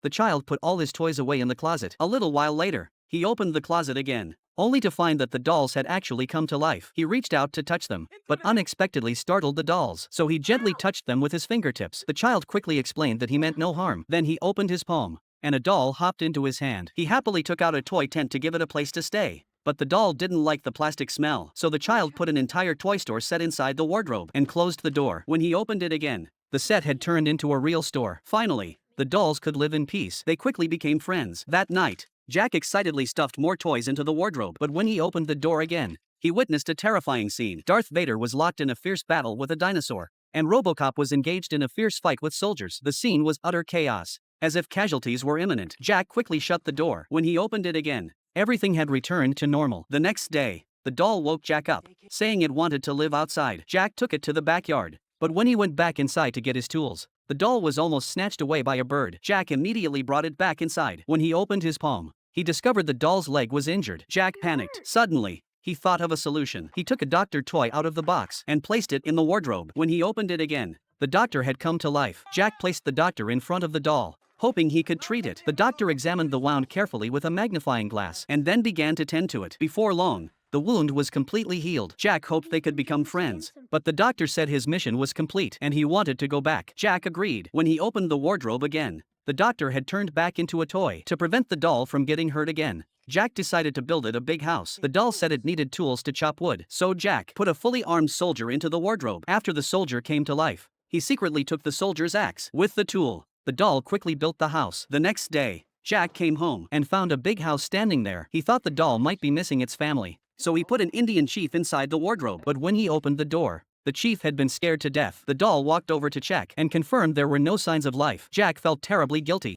the child put all his toys away in the closet. A little while later, he opened the closet again, only to find that the dolls had actually come to life. He reached out to touch them, but unexpectedly startled the dolls, so he gently touched them with his fingertips. The child quickly explained that he meant no harm. Then he opened his palm, and a doll hopped into his hand. He happily took out a toy tent to give it a place to stay. But the doll didn't like the plastic smell, so the child put an entire toy store set inside the wardrobe and closed the door. When he opened it again, the set had turned into a real store. Finally, the dolls could live in peace. They quickly became friends. That night, Jack excitedly stuffed more toys into the wardrobe, but when he opened the door again, he witnessed a terrifying scene. Darth Vader was locked in a fierce battle with a dinosaur, and RoboCop was engaged in a fierce fight with soldiers. The scene was utter chaos, as if casualties were imminent. Jack quickly shut the door. When he opened it again, everything had returned to normal. The next day, the doll woke Jack up, saying it wanted to live outside. Jack took it to the backyard, but when he went back inside to get his tools, the doll was almost snatched away by a bird. Jack immediately brought it back inside. When he opened his palm, he discovered the doll's leg was injured. Jack panicked. Suddenly, he thought of a solution. He took a doctor toy out of the box and placed it in the wardrobe. When he opened it again, the doctor had come to life. Jack placed the doctor in front of the doll, hoping he could treat it. The doctor examined the wound carefully with a magnifying glass and then began to tend to it. Before long, the wound was completely healed. Jack hoped they could become friends, but the doctor said his mission was complete and he wanted to go back. Jack agreed. When he opened the wardrobe again, the doctor had turned back into a toy. To prevent the doll from getting hurt again, Jack decided to build it a big house. The doll said it needed tools to chop wood, so Jack put a fully armed soldier into the wardrobe. After the soldier came to life, he secretly took the soldier's axe. With the tool, the doll quickly built the house. The next day, Jack came home and found a big house standing there. He thought the doll might be missing its family, so he put an Indian chief inside the wardrobe. But when he opened the door, the chief had been scared to death. The doll walked over to check and confirmed there were no signs of life. Jack felt terribly guilty.